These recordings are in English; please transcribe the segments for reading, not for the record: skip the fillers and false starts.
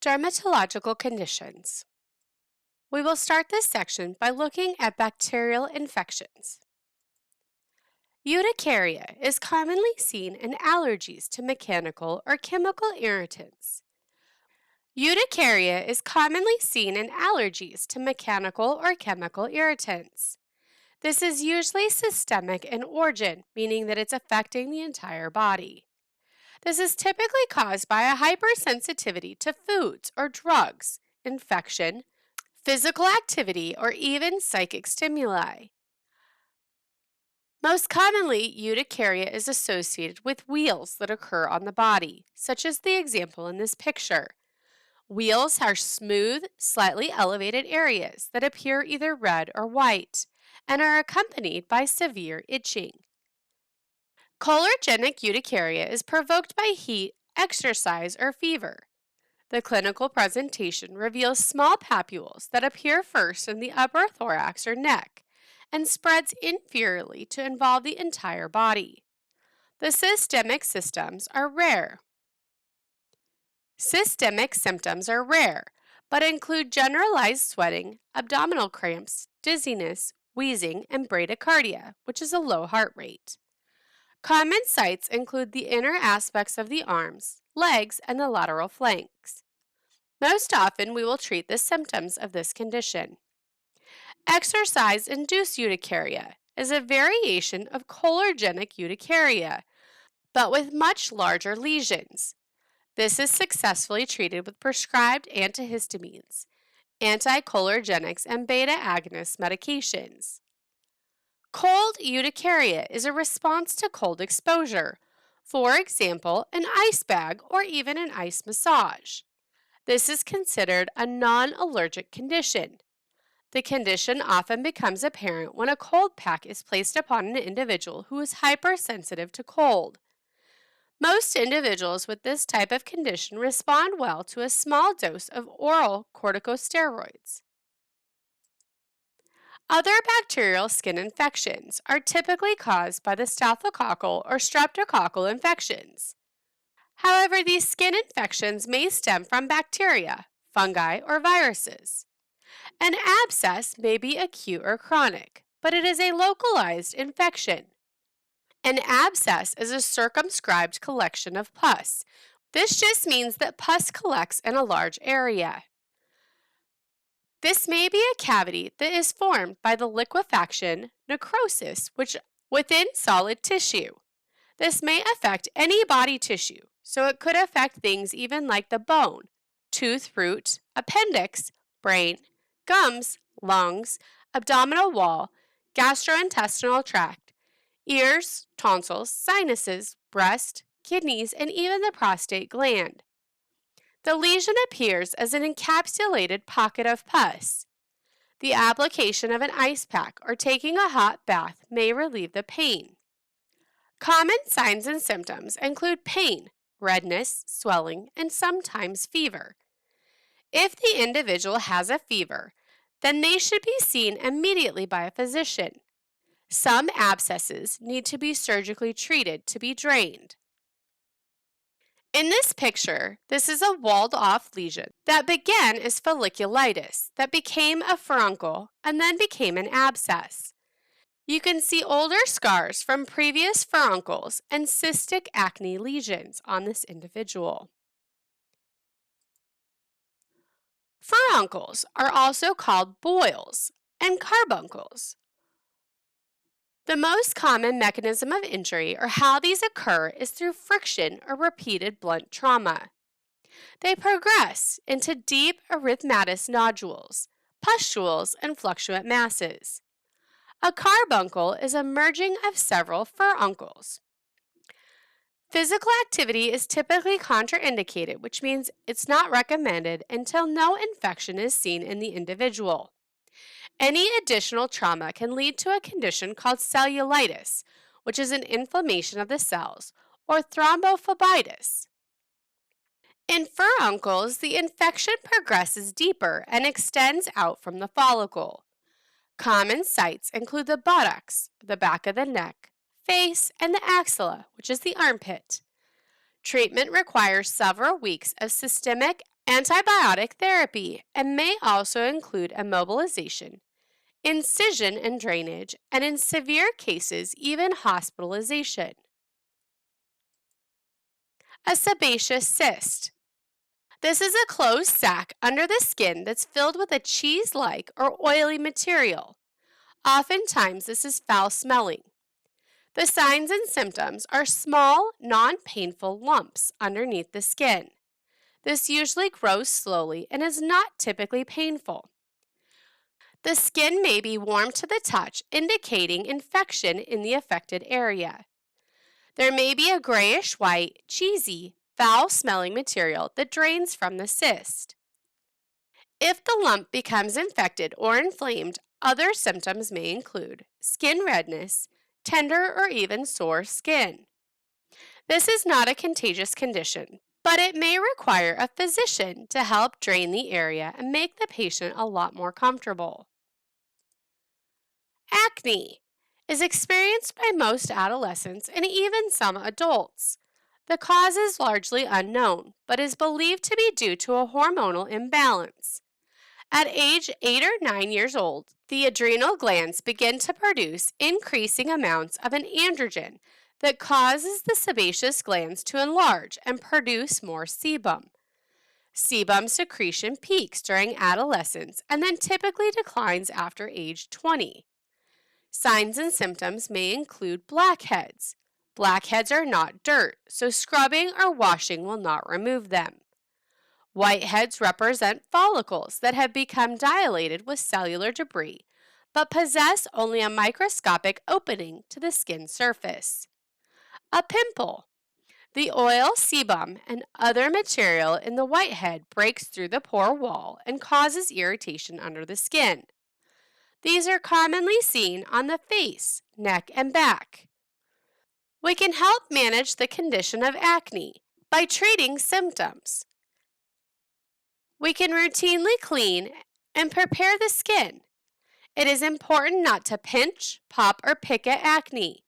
Dermatological conditions. We will start this section by looking at bacterial infections. Uticaria is commonly seen in allergies to mechanical or chemical irritants. Urticaria is commonly seen in allergies to mechanical or chemical irritants. This is usually systemic in origin, meaning that it's affecting the entire body. This is typically caused by a hypersensitivity to foods or drugs, infection, physical activity, or even psychic stimuli. Most commonly, urticaria is associated with wheals that occur on the body, such as the example in this picture. Wheals are smooth, slightly elevated areas that appear either red or white and are accompanied by severe itching. Cholerogenic urticaria is provoked by heat, exercise, or fever. The clinical presentation reveals small papules that appear first in the upper thorax or neck and spreads inferiorly to involve the entire body. The systemic symptoms are rare. Systemic symptoms are rare, but include generalized sweating, abdominal cramps, dizziness, wheezing, and bradycardia, which is a low heart rate. Common sites include the inner aspects of the arms, legs, and the lateral flanks. Most often, we will treat the symptoms of this condition. Exercise-induced urticaria is a variation of cholerogenic urticaria, but with much larger lesions. This is successfully treated with prescribed antihistamines, anticholerogenics, and beta-agonist medications. Cold urticaria is a response to cold exposure, for example, an ice bag or even an ice massage. This is considered a non-allergic condition. The condition often becomes apparent when a cold pack is placed upon an individual who is hypersensitive to cold. Most individuals with this type of condition respond well to a small dose of oral corticosteroids. Other bacterial skin infections are typically caused by the staphylococcal or streptococcal infections. However, these skin infections may stem from bacteria, fungi, or viruses. An abscess may be acute or chronic, but it is a localized infection. An abscess is a circumscribed collection of pus. This just means that pus collects in a large area. This may be a cavity that is formed by the liquefaction, necrosis, which within solid tissue. This may affect any body tissue, so it could affect things even like the bone, tooth root, appendix, brain, gums, lungs, abdominal wall, gastrointestinal tract, ears, tonsils, sinuses, breast, kidneys, and even the prostate gland. The lesion appears as an encapsulated pocket of pus. The application of an ice pack or taking a hot bath may relieve the pain. Common signs and symptoms include pain, redness, swelling, and sometimes fever. If the individual has a fever, then they should be seen immediately by a physician. Some abscesses need to be surgically treated to be drained. In this picture, this is a walled-off lesion that began as folliculitis, that became a furuncle, and then became an abscess. You can see older scars from previous furuncles and cystic acne lesions on this individual. Furuncles are also called boils and carbuncles. The most common mechanism of injury or how these occur is through friction or repeated blunt trauma. They progress into deep erythematous nodules, pustules, and fluctuant masses. A carbuncle is a merging of several furuncles. Physical activity is typically contraindicated, which means it's not recommended until no infection is seen in the individual. Any additional trauma can lead to a condition called cellulitis, which is an inflammation of the cells, or thrombophlebitis. In furuncles, the infection progresses deeper and extends out from the follicle. Common sites include the buttocks, the back of the neck, face, and the axilla, which is the armpit. Treatment requires several weeks of systemic antibiotic therapy, and may also include immobilization, incision and drainage, and in severe cases, even hospitalization. A sebaceous cyst. This is a closed sac under the skin that's filled with a cheese-like or oily material. Oftentimes, this is foul-smelling. The signs and symptoms are small, non-painful lumps underneath the skin. This usually grows slowly and is not typically painful. The skin may be warm to the touch, indicating infection in the affected area. There may be a grayish-white, cheesy, foul-smelling material that drains from the cyst. If the lump becomes infected or inflamed, other symptoms may include skin redness, tender or even sore skin. This is not a contagious condition, but it may require a physician to help drain the area and make the patient a lot more comfortable. Acne is experienced by most adolescents and even some adults. The cause is largely unknown, but is believed to be due to a hormonal imbalance. At age 8 or 9 years old, the adrenal glands begin to produce increasing amounts of an androgen that causes the sebaceous glands to enlarge and produce more sebum. Sebum secretion peaks during adolescence and then typically declines after age 20. Signs and symptoms may include blackheads. Blackheads are not dirt, so scrubbing or washing will not remove them. Whiteheads represent follicles that have become dilated with cellular debris, but possess only a microscopic opening to the skin surface. A pimple. The oil, sebum, and other material in the whitehead breaks through the pore wall and causes irritation under the skin. These are commonly seen on the face, neck, and back. We can help manage the condition of acne by treating symptoms. We can routinely clean and prepare the skin. It is important not to pinch, pop, or pick at acne.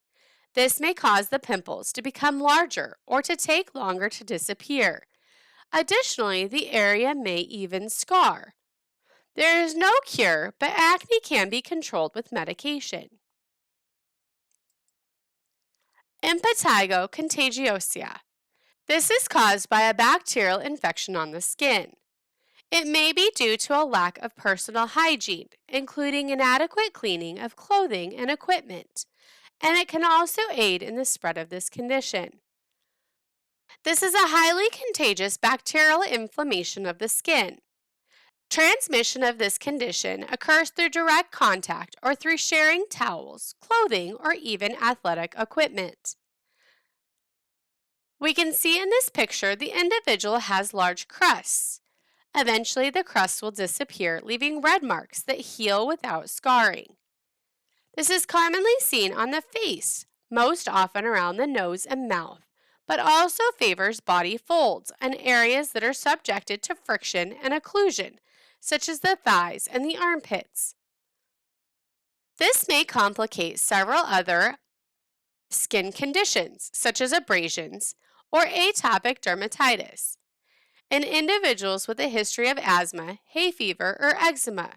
This may cause the pimples to become larger or to take longer to disappear. Additionally, the area may even scar. There is no cure, but acne can be controlled with medication. Impetigo contagiosa. This is caused by a bacterial infection on the skin. It may be due to a lack of personal hygiene, including inadequate cleaning of clothing and equipment, and it can also aid in the spread of this condition. This is a highly contagious bacterial inflammation of the skin. Transmission of this condition occurs through direct contact or through sharing towels, clothing, or even athletic equipment. We can see in this picture the individual has large crusts. Eventually, the crusts will disappear, leaving red marks that heal without scarring. This is commonly seen on the face, most often around the nose and mouth, but also favors body folds and areas that are subjected to friction and occlusion, such as the thighs and the armpits. This may complicate several other skin conditions, such as abrasions or atopic dermatitis, in individuals with a history of asthma, hay fever, or eczema.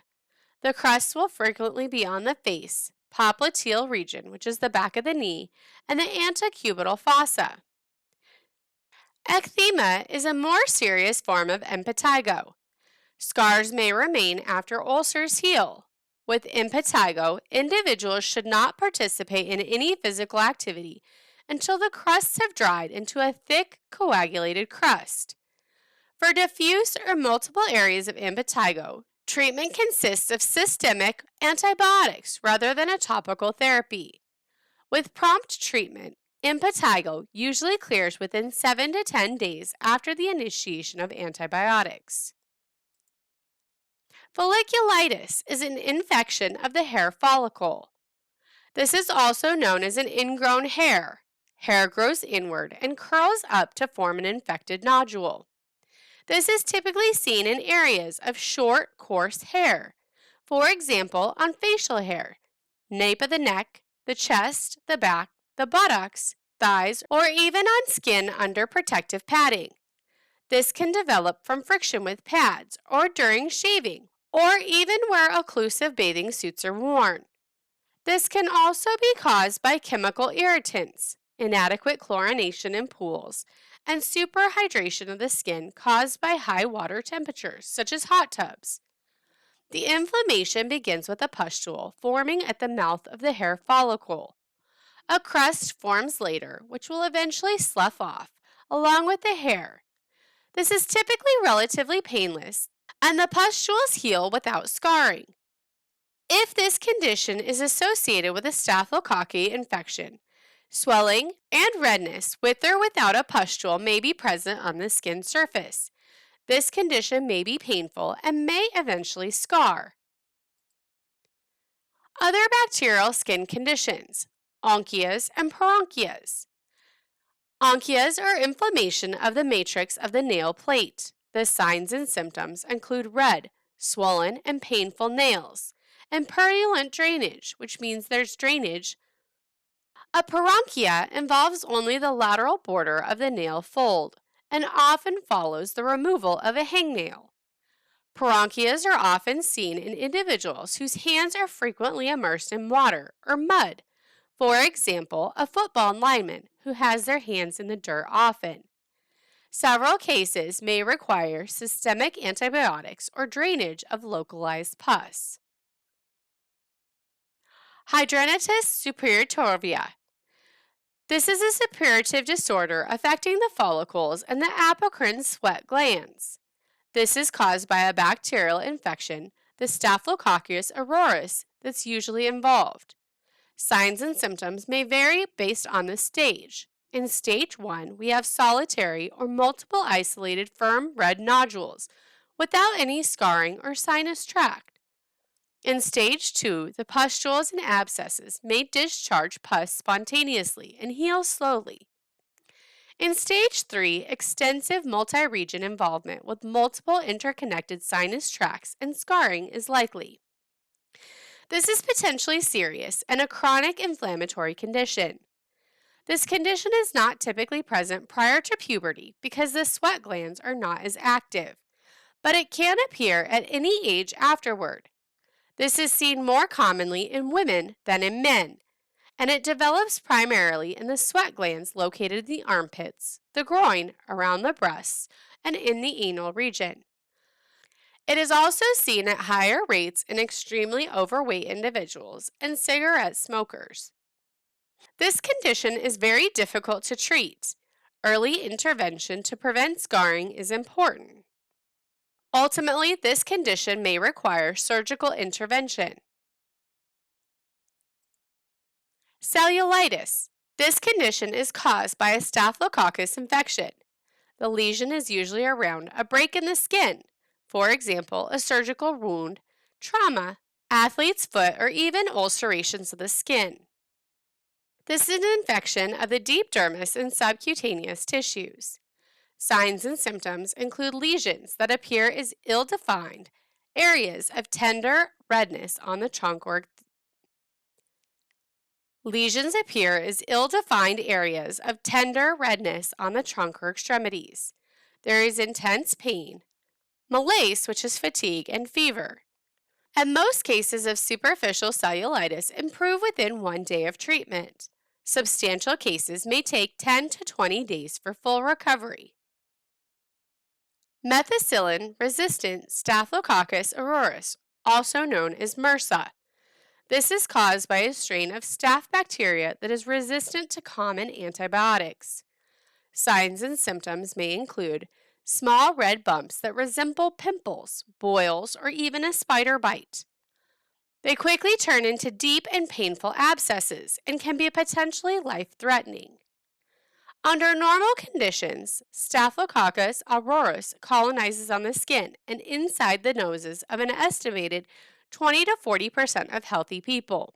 The crusts will frequently be on the face, popliteal region, which is the back of the knee, and the antecubital fossa. Eczema is a more serious form of impetigo. Scars may remain after ulcers heal. With impetigo, individuals should not participate in any physical activity until the crusts have dried into a thick, coagulated crust. For diffuse or multiple areas of impetigo, treatment consists of systemic antibiotics rather than a topical therapy. With prompt treatment, impetigo usually clears within 7 to 10 days after the initiation of antibiotics. Folliculitis is an infection of the hair follicle. This is also known as an ingrown hair. Hair grows inward and curls up to form an infected nodule. This is typically seen in areas of short, coarse hair, for example, on facial hair, nape of the neck, the chest, the back, the buttocks, thighs, or even on skin under protective padding. This can develop from friction with pads or during shaving, or even where occlusive bathing suits are worn. This can also be caused by chemical irritants, inadequate chlorination in pools, and superhydration of the skin caused by high water temperatures, such as hot tubs. The inflammation begins with a pustule forming at the mouth of the hair follicle. A crust forms later, which will eventually slough off, along with the hair. This is typically relatively painless, and the pustules heal without scarring. If this condition is associated with a staphylococci infection, swelling and redness with or without a pustule may be present on the skin surface. This condition may be painful and may eventually scar. Other bacterial skin conditions, onychias and peronchias. Onychias are inflammation of the matrix of the nail plate. The signs and symptoms include red, swollen, and painful nails, and purulent drainage, which means there's drainage. A peronchia involves only the lateral border of the nail fold and often follows the removal of a hangnail. Peronchias are often seen in individuals whose hands are frequently immersed in water or mud. For example, a football lineman who has their hands in the dirt often. Several cases may require systemic antibiotics or drainage of localized pus. Hidradenitis suppurativa. This is a suppurative disorder affecting the follicles and the apocrine sweat glands. This is caused by a bacterial infection, the Staphylococcus aureus, that's usually involved. Signs and symptoms may vary based on the stage. In stage 1, we have solitary or multiple isolated firm red nodules without any scarring or sinus tract. In stage 2, the pustules and abscesses may discharge pus spontaneously and heal slowly. In stage 3, extensive multi-region involvement with multiple interconnected sinus tracts and scarring is likely. This is potentially serious and a chronic inflammatory condition. This condition is not typically present prior to puberty because the sweat glands are not as active, but it can appear at any age afterward. This is seen more commonly in women than in men, and it develops primarily in the sweat glands located in the armpits, the groin, around the breasts, and in the anal region. It is also seen at higher rates in extremely overweight individuals and cigarette smokers. This condition is very difficult to treat. Early intervention to prevent scarring is important. Ultimately, this condition may require surgical intervention. Cellulitis. This condition is caused by a staphylococcus infection. The lesion is usually around a break in the skin, for example, a surgical wound, trauma, athlete's foot, or even ulcerations of the skin. This is an infection of the deep dermis and subcutaneous tissues. Signs and symptoms include lesions that appear as ill-defined areas of tender redness on the trunk or Lesions appear as ill-defined areas of tender redness on the trunk or extremities. There is intense pain, malaise, which is fatigue, and fever. And most cases of superficial cellulitis improve within 1 day of treatment. Substantial cases may take 10 to 20 days for full recovery. Methicillin-resistant Staphylococcus aureus, also known as MRSA. This is caused by a strain of staph bacteria that is resistant to common antibiotics. Signs and symptoms may include small red bumps that resemble pimples, boils, or even a spider bite. They quickly turn into deep and painful abscesses and can be potentially life-threatening. Under normal conditions, Staphylococcus aureus colonizes on the skin and inside the noses of an estimated 20 to 40% of healthy people.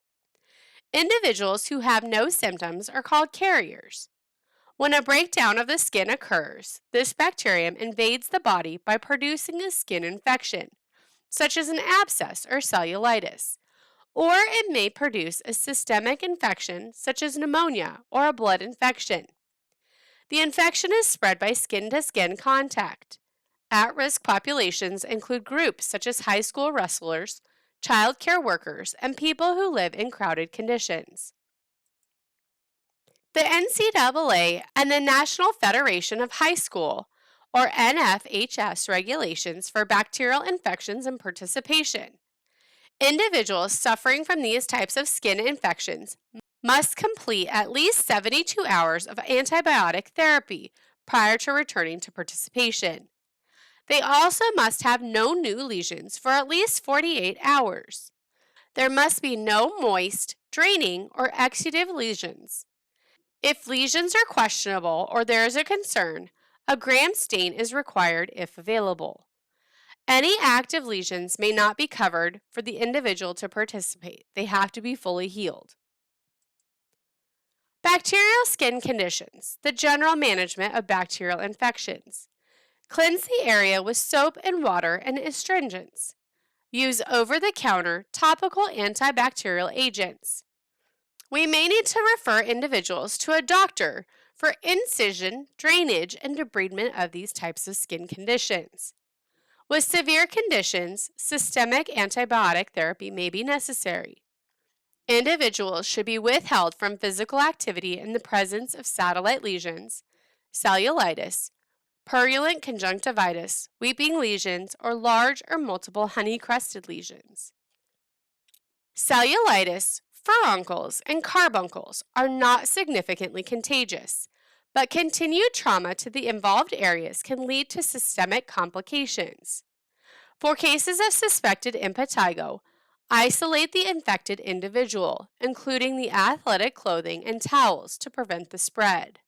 Individuals who have no symptoms are called carriers. When a breakdown of the skin occurs, this bacterium invades the body by producing a skin infection, such as an abscess or cellulitis, or it may produce a systemic infection such as pneumonia or a blood infection. The infection is spread by skin-to-skin contact. At-risk populations include groups such as high school wrestlers, child care workers, and people who live in crowded conditions. The NCAA and the National Federation of High School, or NFHS, regulations for bacterial infections and participation. Individuals suffering from these types of skin infections must complete at least 72 hours of antibiotic therapy prior to returning to participation. They also must have no new lesions for at least 48 hours. There must be no moist, draining, or exudative lesions. If lesions are questionable or there is a concern, a gram stain is required if available. Any active lesions may not be covered for the individual to participate. They have to be fully healed. Bacterial skin conditions, the general management of bacterial infections. Cleanse the area with soap and water and astringents. Use over-the-counter topical antibacterial agents. We may need to refer individuals to a doctor for incision, drainage, and debridement of these types of skin conditions. With severe conditions, systemic antibiotic therapy may be necessary. Individuals should be withheld from physical activity in the presence of satellite lesions, cellulitis, purulent conjunctivitis, weeping lesions, or large or multiple honey-crusted lesions. Cellulitis, furuncles, and carbuncles are not significantly contagious, but continued trauma to the involved areas can lead to systemic complications. For cases of suspected impetigo, isolate the infected individual, including the athletic clothing and towels, to prevent the spread.